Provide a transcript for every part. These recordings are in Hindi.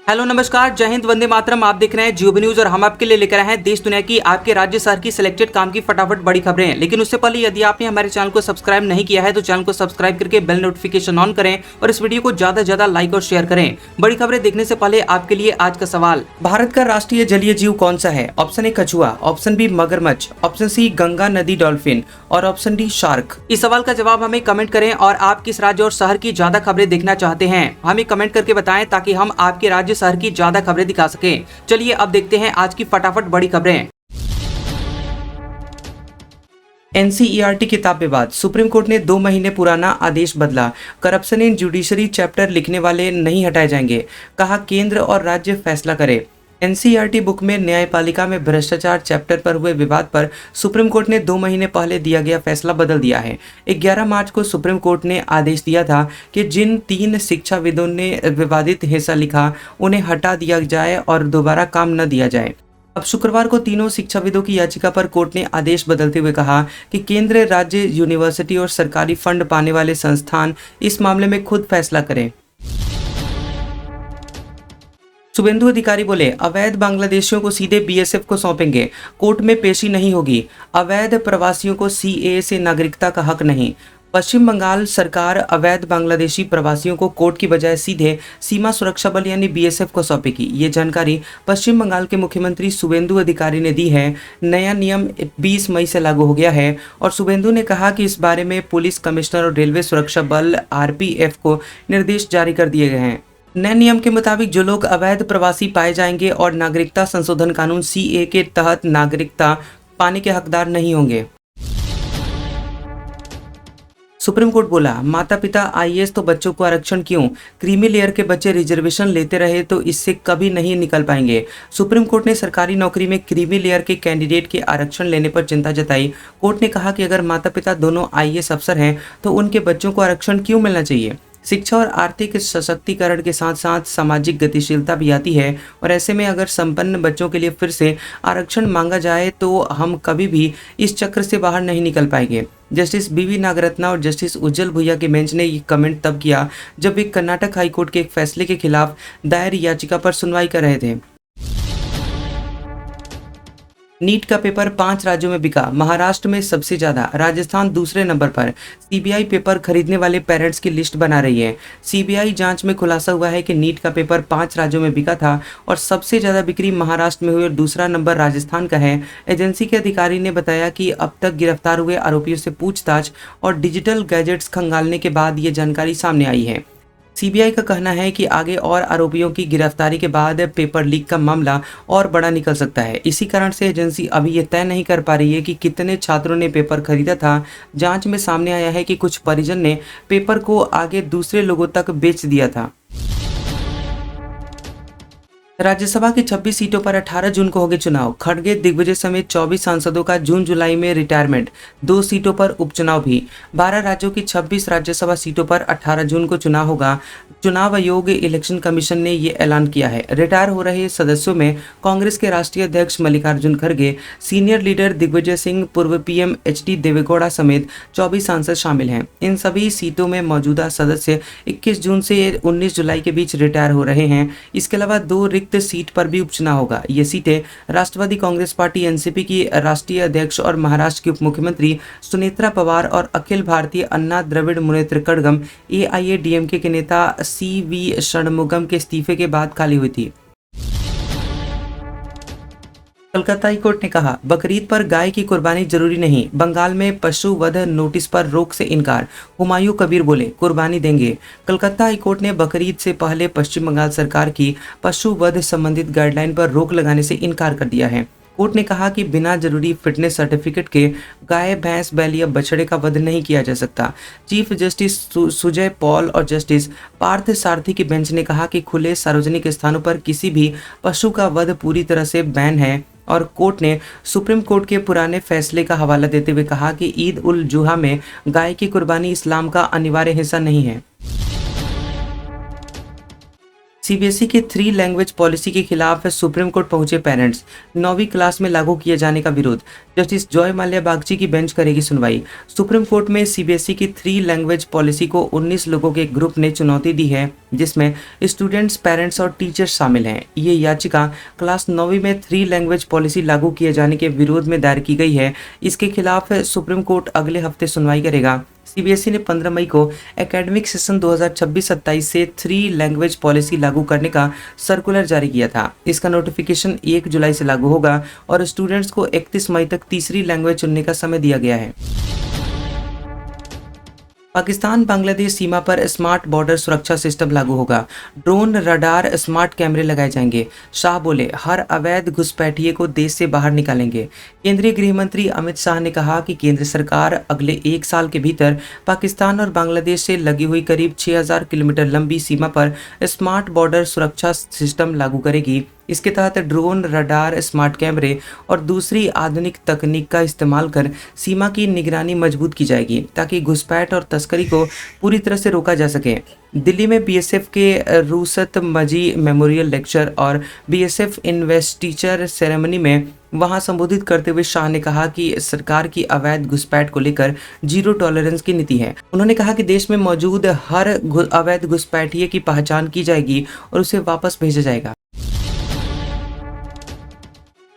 हेलो नमस्कार, जय हिंद, वंदे मातरम। आप देख रहे हैं जियो न्यूज और हम आपके लिए लेकर आए हैं देश दुनिया की, आपके राज्य शहर की सिलेक्टेड काम की फटाफट बड़ी खबरें। लेकिन उससे पहले यदि आपने हमारे चैनल को सब्सक्राइब नहीं किया है तो चैनल को सब्सक्राइब करके बेल नोटिफिकेशन ऑन करें और इस वीडियो को ज्यादा से ज्यादा लाइक और शेयर करें। बड़ी खबरें देखने से पहले आपके लिए आज का सवाल, भारत का राष्ट्रीय जलीय जीव कौन सा है? ऑप्शन ए कछुआ, ऑप्शन बी मगरमच्छ, ऑप्शन सी गंगा नदी डॉल्फिन और ऑप्शन डी शार्क। इस सवाल का जवाब हमें कमेंट करें और आप किस राज्य और शहर की ज्यादा खबरें देखना चाहते हैं हमें कमेंट करके बताएं ताकि हम आपके राज्य शहर की ज्यादा खबरें दिखा सकें। चलिए अब देखते हैं आज की फटाफट बड़ी खबरें। एनसीईआरटी किताब विवाद, सुप्रीम कोर्ट ने 2 महीने पुराना आदेश बदला। करप्शन इन जुडिशरी चैप्टर लिखने वाले नहीं हटाए जाएंगे, कहा केंद्र और राज्य फैसला करे। एनसीईआरटी बुक में न्यायपालिका में भ्रष्टाचार चैप्टर पर हुए विवाद पर सुप्रीम कोर्ट ने 2 महीने पहले दिया गया फैसला बदल दिया है। 11 मार्च को सुप्रीम कोर्ट ने आदेश दिया था कि जिन 3 शिक्षाविदों ने विवादित हिस्सा लिखा उन्हें हटा दिया जाए और दोबारा काम न दिया जाए। अब शुक्रवार को तीनों शिक्षाविदों की याचिका पर कोर्ट ने आदेश बदलते हुए कहा कि केंद्र, राज्य, यूनिवर्सिटी और सरकारी फंड पाने वाले संस्थान इस मामले में खुद फैसला करें। शुभेंदु अधिकारी बोले, अवैध बांग्लादेशियों को सीधे बीएसएफ को सौंपेंगे, कोर्ट में पेशी नहीं होगी। अवैध प्रवासियों को सीएए से नागरिकता का हक नहीं। पश्चिम बंगाल सरकार अवैध बांग्लादेशी प्रवासियों को कोर्ट की बजाय सीधे सीमा सुरक्षा बल यानी बीएसएफ को सौंपेगी। ये जानकारी पश्चिम बंगाल के मुख्यमंत्री शुभेंदु अधिकारी ने दी है। नया नियम 20 मई से लागू हो गया है और शुभेंदु ने कहा कि इस बारे में पुलिस कमिश्नर और रेलवे सुरक्षा बल आरपीएफ को निर्देश जारी कर दिए गए हैं। नए नियम के मुताबिक जो लोग अवैध प्रवासी पाए जाएंगे और नागरिकता संशोधन कानून सीए के तहत नागरिकता पाने के हकदार नहीं होंगे। सुप्रीम कोर्ट बोला, माता पिता आईएएस तो बच्चों को आरक्षण क्यों? क्रीमी लेयर के बच्चे रिजर्वेशन लेते रहे तो इससे कभी नहीं निकल पाएंगे। सुप्रीम कोर्ट ने सरकारी नौकरी में क्रीमी लेयर के कैंडिडेट के आरक्षण लेने पर चिंता जताई। कोर्ट ने कहा कि अगर माता पिता दोनों आईएएस अफसर हैं तो उनके बच्चों को आरक्षण क्यों मिलना चाहिए? शिक्षा और आर्थिक सशक्तिकरण के साथ साथ सामाजिक गतिशीलता भी आती है और ऐसे में अगर संपन्न बच्चों के लिए फिर से आरक्षण मांगा जाए तो हम कभी भी इस चक्र से बाहर नहीं निकल पाएंगे। जस्टिस बीवी नागरत्ना और जस्टिस उज्जवल भुइया के बेंच ने ये कमेंट तब किया जब वे कर्नाटक हाईकोर्ट के एक फैसले के खिलाफ दायर याचिका पर सुनवाई कर रहे थे। नीट का पेपर 5 राज्यों में बिका, महाराष्ट्र में सबसे ज्यादा, राजस्थान दूसरे नंबर पर। सीबीआई पेपर खरीदने वाले पेरेंट्स की लिस्ट बना रही है। सीबीआई जांच में खुलासा हुआ है कि नीट का पेपर 5 राज्यों में बिका था और सबसे ज्यादा बिक्री महाराष्ट्र में हुई और दूसरा नंबर राजस्थान का है। एजेंसी के अधिकारी ने बताया कि अब तक गिरफ्तार हुए आरोपियों से पूछताछ और डिजिटल गैजेट्स खंगालने के बाद ये जानकारी सामने आई है। सीबीआई का कहना है कि आगे और आरोपियों की गिरफ्तारी के बाद पेपर लीक का मामला और बड़ा निकल सकता है। इसी कारण से एजेंसी अभी ये तय नहीं कर पा रही है कि कितने छात्रों ने पेपर खरीदा था। जांच में सामने आया है कि कुछ परिजन ने पेपर को आगे दूसरे लोगों तक बेच दिया था। राज्यसभा की 26 सीटों पर 18 जून को होंगे चुनाव। खड़गे, दिग्विजय समेत 24 सांसदों का जून जुलाई में रिटायरमेंट। 2 सीटों पर उपचुनाव भी। 12 राज्यों की 26 राज्यसभा सीटों पर 18 जून को चुनाव होगा। चुनाव आयोग इलेक्शन कमीशन ने ये ऐलान किया है। रिटायर हो रहे सदस्यों में कांग्रेस के राष्ट्रीय अध्यक्ष मल्लिकार्जुन खड़गे, सीनियर लीडर दिग्विजय सिंह, पूर्व पीएम एचडी देवेगौड़ा समेत 24 सांसद शामिल हैं। इन सभी सीटों में मौजूदा सदस्य 21 जून से 19 जुलाई के बीच रिटायर हो रहे हैं। इसके अलावा 2 रिक्त सीट पर भी उपचुनाव होगा। ये सीटें राष्ट्रवादी कांग्रेस पार्टी एनसीपी की राष्ट्रीय अध्यक्ष और महाराष्ट्र की उप मुख्यमंत्री सुनेत्रा पवार और अखिल भारतीय अन्ना द्रविड़ मुनेत्र कड़गम एआईएडीएमके के नेता सीवी षणमुगम के इस्तीफे के बाद खाली हुई थी। कलकत्ता हाईकोर्ट ने कहा, बकरीद पर गाय की कुर्बानी जरूरी नहीं। बंगाल में पशु वध नोटिस पर रोक से इनकार। हुमायूं कबीर बोले, कुर्बानी देंगे। कलकत्ता हाईकोर्ट ने बकरीद से पहले पश्चिम बंगाल सरकार की पशु वध संबंधित गाइडलाइन पर रोक लगाने से इनकार कर दिया है। कोर्ट ने कहा कि बिना जरूरी फिटनेस सर्टिफिकेट के गाय, भैंस, बैल या बछड़े का वध नहीं किया जा सकता। चीफ जस्टिस सुजय पॉल और जस्टिस पार्थ सारथी की बेंच ने कहा कि खुले सार्वजनिक स्थानों पर किसी भी पशु का वध पूरी तरह से बैन है और कोर्ट ने सुप्रीम कोर्ट के पुराने फैसले का हवाला देते हुए कहा कि ईद उल जुहा में गाय की कुर्बानी इस्लाम का अनिवार्य हिस्सा नहीं है। सीबीएसई की 3 लैंग्वेज पॉलिसी के खिलाफ सुप्रीम कोर्ट पहुंचे पेरेंट्स। 9वीं क्लास में लागू किए जाने का विरोध। जस्टिस जॉय माल्या बागची की बेंच करेगी सुनवाई। सुप्रीम कोर्ट में सीबीएसई की 3 लैंग्वेज पॉलिसी को 19 लोगों के ग्रुप ने चुनौती दी है, जिसमें स्टूडेंट्स, पेरेंट्स और टीचर्स शामिल हैं। ये याचिका क्लास 9वीं में 3 लैंग्वेज पॉलिसी लागू किए जाने के विरोध में दायर की गई है। इसके खिलाफ सुप्रीम कोर्ट अगले हफ्ते सुनवाई करेगा। सीबीएसई ने 15 मई को एकेडमिक सेशन 2026-27 से 3 लैंग्वेज पॉलिसी लागू करने का सर्कुलर जारी किया था। इसका नोटिफिकेशन 1 जुलाई से लागू होगा और स्टूडेंट्स को 31 मई तक तीसरी लैंग्वेज चुनने का समय दिया गया है। पाकिस्तान बांग्लादेश सीमा पर स्मार्ट बॉर्डर सुरक्षा सिस्टम लागू होगा। ड्रोन, रडार, स्मार्ट कैमरे लगाए जाएंगे। शाह बोले, हर अवैध घुसपैठिए को देश से बाहर निकालेंगे। केंद्रीय गृह मंत्री अमित शाह ने कहा कि केंद्र सरकार अगले 1 साल के भीतर पाकिस्तान और बांग्लादेश से लगी हुई करीब 6000 किलोमीटर लंबी सीमा पर स्मार्ट बॉर्डर सुरक्षा सिस्टम लागू करेगी। इसके तहत ड्रोन, रडार, स्मार्ट कैमरे और दूसरी आधुनिक तकनीक का इस्तेमाल कर सीमा की निगरानी मजबूत की जाएगी, ताकि घुसपैठ और तस्करी को पूरी तरह से रोका जा सके। दिल्ली में बीएसएफ के रूसत मजी मेमोरियल लेक्चर और बीएसएफ इन्वेस्टिचर सेरेमनी में वहां संबोधित करते हुए शाह ने कहा कि सरकार की अवैध घुसपैठ को लेकर जीरो टॉलरेंस की नीति है। उन्होंने कहा कि देश में मौजूद हर अवैध घुसपैठिए की पहचान की जाएगी और उसे वापस भेजा जाएगा।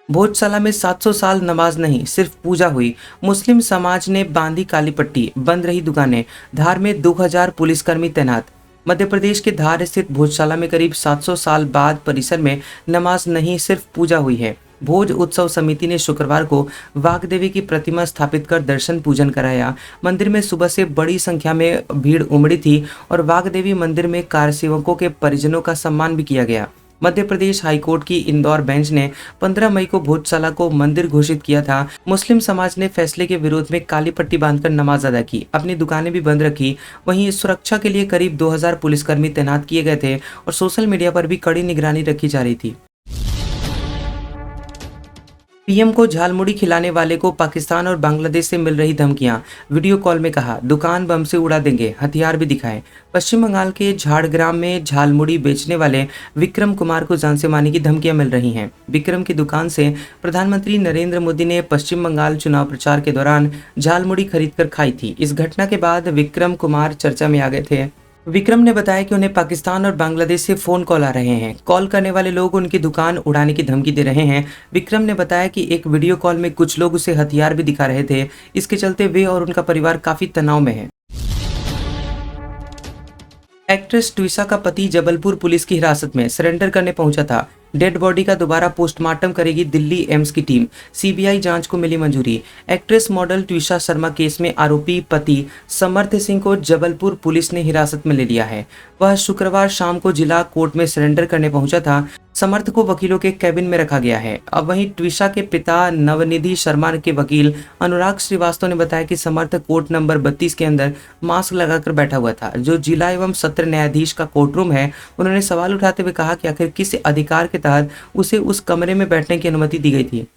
भोजशाला में 700 साल नमाज नहीं, सिर्फ पूजा हुई। मुस्लिम समाज ने बांधी काली पट्टी, बंद रही दुकानें। धार में 2000 पुलिसकर्मी तैनात। मध्य प्रदेश के धार स्थित भोजशाला में करीब 700 साल बाद परिसर में नमाज नहीं, सिर्फ पूजा हुई है। भोज उत्सव समिति ने शुक्रवार को वाग्देवी की प्रतिमा स्थापित कर दर्शन पूजन कराया। मंदिर में सुबह से बड़ी संख्या में भीड़ उमड़ी थी और वाग्देवी मंदिर में कारसेवकों के परिजनों का सम्मान भी किया गया। मध्य प्रदेश हाईकोर्ट की इंदौर बेंच ने 15 मई को भोजशाला को मंदिर घोषित किया था। मुस्लिम समाज ने फैसले के विरोध में काली पट्टी बांधकर नमाज अदा की, अपनी दुकानें भी बंद रखी। वहीं सुरक्षा के लिए करीब 2000 पुलिसकर्मी तैनात किए गए थे और सोशल मीडिया पर भी कड़ी निगरानी रखी जा रही थी। पीएम को झालमुड़ी खिलाने वाले को पाकिस्तान और बांग्लादेश से मिल रही धमकियां। वीडियो कॉल में कहा, दुकान बम से उड़ा देंगे, हथियार भी दिखाएं। पश्चिम बंगाल के झाड़ग्राम में झालमुड़ी बेचने वाले विक्रम कुमार को जान से मारने की धमकियां मिल रही हैं। विक्रम की दुकान से प्रधानमंत्री नरेंद्र मोदी ने पश्चिम बंगाल चुनाव प्रचार के दौरान झालमुड़ी खरीदकर खाई थी। इस घटना के बाद विक्रम कुमार चर्चा में आ गए थे। विक्रम ने बताया कि उन्हें पाकिस्तान और बांग्लादेश से फोन कॉल आ रहे हैं। कॉल करने वाले लोग उनकी दुकान उड़ाने की धमकी दे रहे हैं। विक्रम ने बताया कि एक वीडियो कॉल में कुछ लोग उसे हथियार भी दिखा रहे थे। इसके चलते वे और उनका परिवार काफी तनाव में है। एक्ट्रेस ट्विशा का पति जबलपुर पुलिस की हिरासत में सरेंडर करने पहुंचा था। डेड बॉडी का दोबारा पोस्टमार्टम करेगी दिल्ली एम्स की टीम। सीबीआई जांच को मिली मंजूरी। Actress model Twisha Sharma case में आरोपी पति समर्थ सिंह को जबलपुर पुलिस ने हिरासत में ले लिया है। वह शुक्रवार शाम को जिला कोर्ट में सरेंडर करने पहुंचा था। समर्थ को वकीलों के कैबिन में रखा गया है। अब वहीं ट्विशा के पिता नवनिधि शर्मा के वकील अनुराग श्रीवास्तव ने बताया कि समर्थ कोर्ट नंबर 32 के अंदर मास्क लगाकर बैठा हुआ था, जो जिला एवं सत्र न्यायाधीश का कोर्ट रूम है। उन्होंने सवाल उठाते हुए कहा कि आखिर किस अधिकार के तहत उसे उस कमरे में बैठने की अनुमति दी गई थी।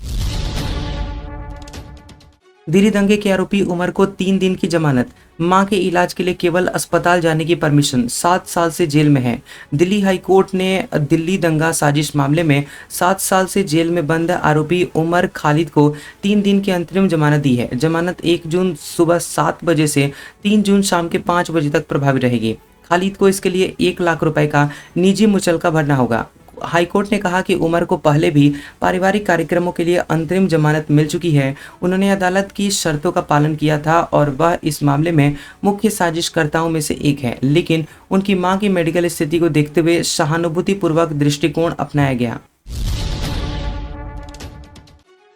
दिल्ली दंगे के आरोपी उमर को 3 दिन की जमानत। मां के इलाज के लिए केवल अस्पताल जाने की परमिशन। 7 साल से जेल में है। दिल्ली हाई कोर्ट ने दिल्ली दंगा साजिश मामले में 7 साल से जेल में बंद आरोपी उमर खालिद को 3 दिन की अंतरिम जमानत दी है। जमानत 1 जून सुबह 7 बजे से 3 जून शाम के 5 बजे तक प्रभावी रहेगी। खालिद को इसके लिए 1 लाख रुपए का निजी मुचलका भरना होगा। हाईकोर्ट ने कहा कि उमर को पहले भी पारिवारिक कार्यक्रमों के लिए अंतरिम जमानत मिल चुकी है। उन्होंने अदालत की शर्तों का पालन किया था और वह इस मामले में मुख्य साजिशकर्ताओं में से एक है, लेकिन उनकी मां की मेडिकल स्थिति को देखते हुए सहानुभूतिपूर्वक दृष्टिकोण अपनाया गया।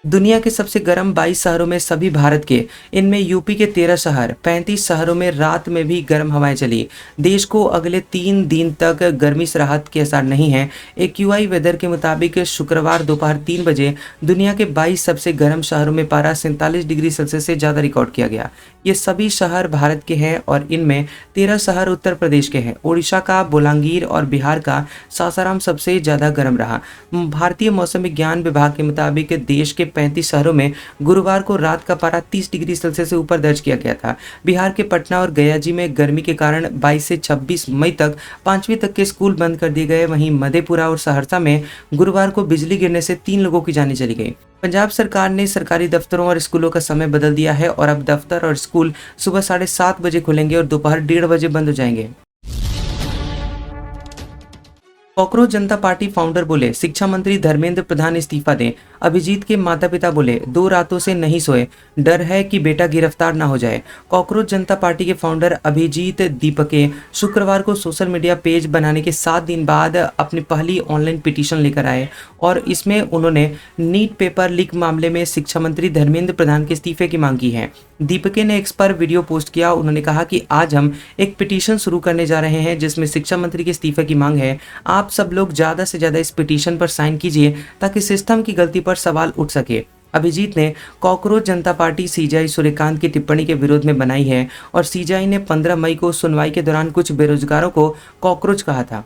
दुनिया के सबसे गर्म 22 शहरों में सभी भारत के, इनमें यूपी के 13 शहर, 35 शहरों में रात में भी गर्म हवाएं चली। देश को अगले 3 दिन तक गर्मी से राहत के आसार नहीं है। एक्यूआई वेदर के मुताबिक शुक्रवार दोपहर 3 बजे दुनिया के 22 सबसे गर्म शहरों में पारा 47 डिग्री सेल्सियस से ज़्यादा रिकॉर्ड किया गया। ये सभी शहर भारत के हैं और इनमें 13 शहर उत्तर प्रदेश के हैं। ओडिशा का बोलांगीर और बिहार का सासाराम सबसे ज़्यादा गर्म रहा। भारतीय मौसम विज्ञान विभाग के मुताबिक देश के 35 शहरों में गुरुवार को रात का पारा 30 डिग्री सेल्सियस से ऊपर दर्ज किया गया था। बिहार के पटना और गया जी में गर्मी के कारण 22 से 26 मई तक 5वीं तक के स्कूल बंद कर दिए गए। वहीं मधेपुरा और सहरसा में गुरुवार को बिजली गिरने से 3 लोगों की जानें चली गई। पंजाब सरकार ने सरकारी दफ्तरों और स्कूलों का समय बदल दिया है और अब दफ्तर और स्कूल सुबह 7:30 बजे खुलेंगे और दोपहर 1:30 बजे बंद हो जाएंगे। कॉकरोच जनता पार्टी फाउंडर बोले शिक्षा मंत्री धर्मेंद्र प्रधान इस्तीफा दें। अभिजीत के माता पिता बोले 2 रातों से नहीं सोए, डर है कि बेटा गिरफ्तार ना हो जाए। कॉकरोच जनता पार्टी के फाउंडर अभिजीत दीपके शुक्रवार को सोशल मीडिया पेज बनाने के 7 दिन बाद अपनी पहली ऑनलाइन पिटीशन लेकर आए और इसमें उन्होंने नीट पेपर लीक मामले में शिक्षा मंत्री धर्मेंद्र प्रधान के इस्तीफे की मांग की है। दीपके ने एक्स पर वीडियो पोस्ट किया। उन्होंने कहा कि आज हम एक पिटीशन शुरू करने जा रहे हैं जिसमें शिक्षा मंत्री के इस्तीफे की मांग है। आप सब लोग ज्यादा से ज्यादा इस पिटीशन पर साइन कीजिए ताकि सिस्टम की गलती पर सवाल उठ सके। अभिजीत ने कॉकरोच जनता पार्टी सीजेआई सूर्यकांत की टिप्पणी के विरोध में बनाई है और सीजेआई ने 15 मई को सुनवाई के दौरान कुछ बेरोजगारों को कॉकरोच कहा था।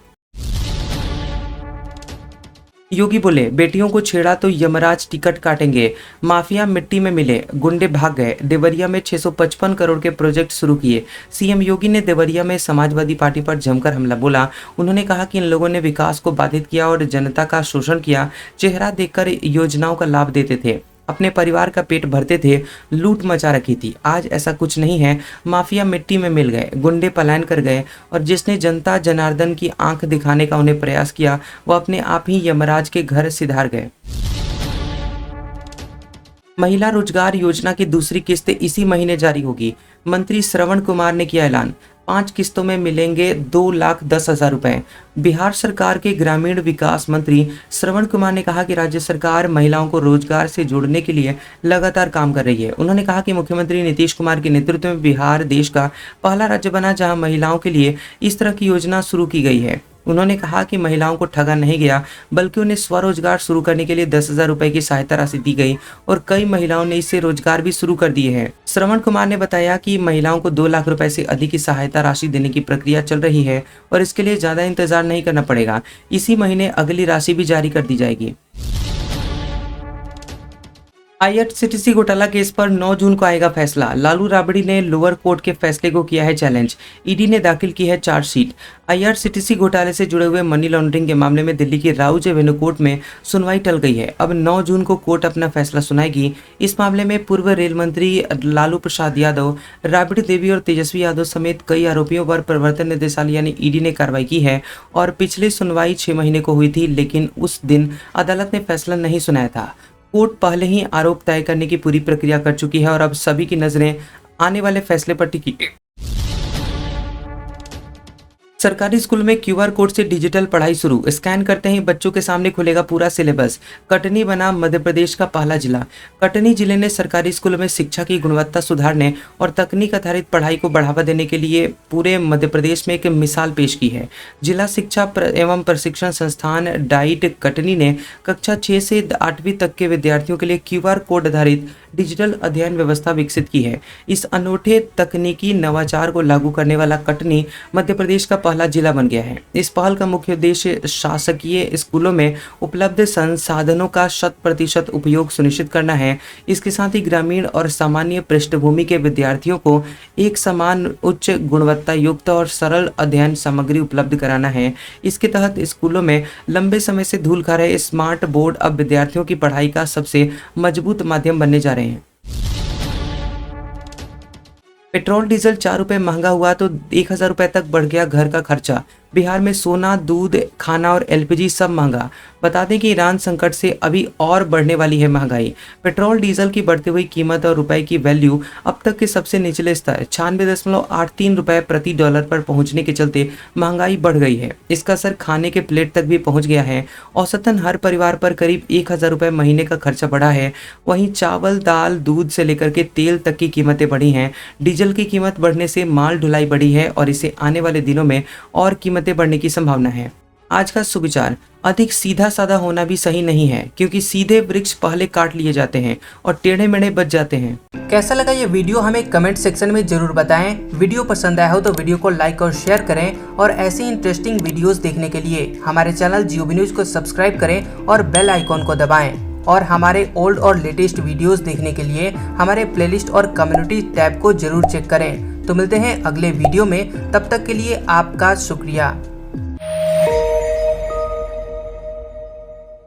योगी बोले बेटियों को छेड़ा तो यमराज टिकट काटेंगे। माफिया मिट्टी में मिले, गुंडे भाग गए। देवरिया में 655 करोड़ के प्रोजेक्ट शुरू किए। सीएम योगी ने देवरिया में समाजवादी पार्टी पर जमकर हमला बोला। उन्होंने कहा कि इन लोगों ने विकास को बाधित किया और जनता का शोषण किया। चेहरा देखकर योजनाओं का लाभ देते थे, अपने परिवार का पेट भरते थे, लूट मचा रखी थी। आज ऐसा कुछ नहीं है। माफिया मिट्टी में मिल गए, गुंडे पलायन कर गए और जिसने जनता जनार्दन की आंख दिखाने का उन्हें प्रयास किया वो अपने आप ही यमराज के घर सिधार गए। महिला रोजगार योजना की दूसरी किस्त इसी महीने जारी होगी। मंत्री श्रवण कुमार ने किया ऐलान। 5 किस्तों में मिलेंगे 2,10,000 रुपए। बिहार सरकार के ग्रामीण विकास मंत्री श्रवण कुमार ने कहा कि राज्य सरकार महिलाओं को रोजगार से जोड़ने के लिए लगातार काम कर रही है। उन्होंने कहा कि मुख्यमंत्री नीतीश कुमार के नेतृत्व में बिहार देश का पहला राज्य बना जहां महिलाओं के लिए इस तरह की योजना शुरू की गई है। उन्होंने कहा कि महिलाओं को ठगा नहीं गया बल्कि उन्हें स्वरोजगार शुरू करने के लिए 10,000 रुपए की सहायता राशि दी गई और कई महिलाओं ने इससे रोजगार भी शुरू कर दिए हैं। श्रवण कुमार ने बताया कि महिलाओं को 2 लाख रुपए से अधिक की सहायता राशि देने की प्रक्रिया चल रही है और इसके लिए ज्यादा इंतजार नहीं करना पड़ेगा। इसी महीने अगली राशि भी जारी कर दी जाएगी। आईआरसीटीसी घोटाला केस पर 9 जून को आएगा फैसला। लालू राबड़ी ने लोअर कोर्ट के फैसले को किया है चैलेंज। ईडी ने दाखिल की है चार्जशीट। आईआरसीटीसी घोटाले से जुड़े हुए मनी लॉन्ड्रिंग के मामले में दिल्ली की राउज एवेन्यू कोर्ट में सुनवाई टल गई है। अब 9 जून को कोर्ट अपना फैसला सुनाएगी। इस मामले में पूर्व रेल मंत्री लालू प्रसाद यादव, राबड़ी देवी और तेजस्वी यादव समेत कई आरोपियों पर प्रवर्तन निदेशालय यानी ईडी ने कार्रवाई की है और पिछली सुनवाई 6 महीने को हुई थी, लेकिन उस दिन अदालत ने फैसला नहीं सुनाया था। कोर्ट पहले ही आरोप तय करने की पूरी प्रक्रिया कर चुकी है और अब सभी की नजरें आने वाले फैसले पर टिकी है। सरकारी स्कूल में क्यूआर कोड से डिजिटल पढ़ाई शुरू। स्कैन करते ही बच्चों के सामने खुलेगा पूरा सिलेबस। कटनी बना मध्य प्रदेश का पहला जिला। कटनी जिले ने सरकारी स्कूलों में शिक्षा की गुणवत्ता सुधारने और तकनीक आधारित पढ़ाई को बढ़ावा देने के लिए पूरे मध्य प्रदेश में एक मिसाल पेश की है। जिला शिक्षा एवं प्रशिक्षण संस्थान डाइट कटनी ने कक्षा 6 से 8वीं तक के विद्यार्थियों के लिए क्यूआर कोड आधारित डिजिटल अध्ययन व्यवस्था विकसित की है। इस अनूठे तकनीकी नवाचार को लागू करने वाला कटनी मध्य प्रदेश का पहला जिला बन गया है। इस पहल का मुख्य उद्देश्य शासकीय स्कूलों में उपलब्ध संसाधनों का 100% उपयोग सुनिश्चित करना है। इसके साथ ही ग्रामीण और सामान्य पृष्ठभूमि के विद्यार्थियों को एक समान उच्च गुणवत्ता युक्त और सरल अध्ययन सामग्री उपलब्ध कराना है। इसके तहत स्कूलों में लंबे समय से धूल खा रहे स्मार्ट बोर्ड अब विद्यार्थियों की पढ़ाई का सबसे मजबूत माध्यम बनने जा रहे हैं। पेट्रोल डीजल 4 रुपए महंगा हुआ तो 1,000 रुपए तक बढ़ गया घर का खर्चा। बिहार में सोना, दूध, खाना और एलपीजी सब महंगा। बता दें कि ईरान संकट से अभी और बढ़ने वाली है महंगाई। पेट्रोल डीजल की बढ़ती हुई कीमत और रुपए की वैल्यू अब तक के सबसे निचले स्तर 96.83 रुपए प्रति डॉलर पर पहुंचने के चलते महंगाई बढ़ गई है। इसका असर खाने के प्लेट तक भी पहुंच गया है। औसतन हर परिवार पर करीब 1,000 रुपए महीने का खर्चा बढ़ा है। वहीं चावल, दाल, दूध से लेकर के तेल तक की कीमतें बढ़ी हैं। डीजल की कीमत बढ़ने से माल ढुलाई बढ़ी है और इसे आने वाले दिनों में और कीमतें बढ़ने की संभावना है। आज का सुविचार, अधिक सीधा साधा होना भी सही नहीं है, क्योंकि सीधे वृक्ष पहले काट लिए जाते हैं और टेढ़े मेढ़े बच जाते हैं। कैसा लगा ये वीडियो हमें कमेंट सेक्शन में जरूर बताएं। वीडियो पसंद आया हो तो वीडियो को लाइक और शेयर करें और ऐसे इंटरेस्टिंग वीडियोस देखने के लिए हमारे चैनल जियो न्यूज को सब्सक्राइब करें और बेल आइकॉन को दबाएं। और हमारे ओल्ड और लेटेस्ट वीडियोस देखने के लिए हमारे प्लेलिस्ट और कम्युनिटी टैब को जरूर चेक करें। तो मिलते हैं अगले वीडियो में, तब तक के लिए आपका शुक्रिया।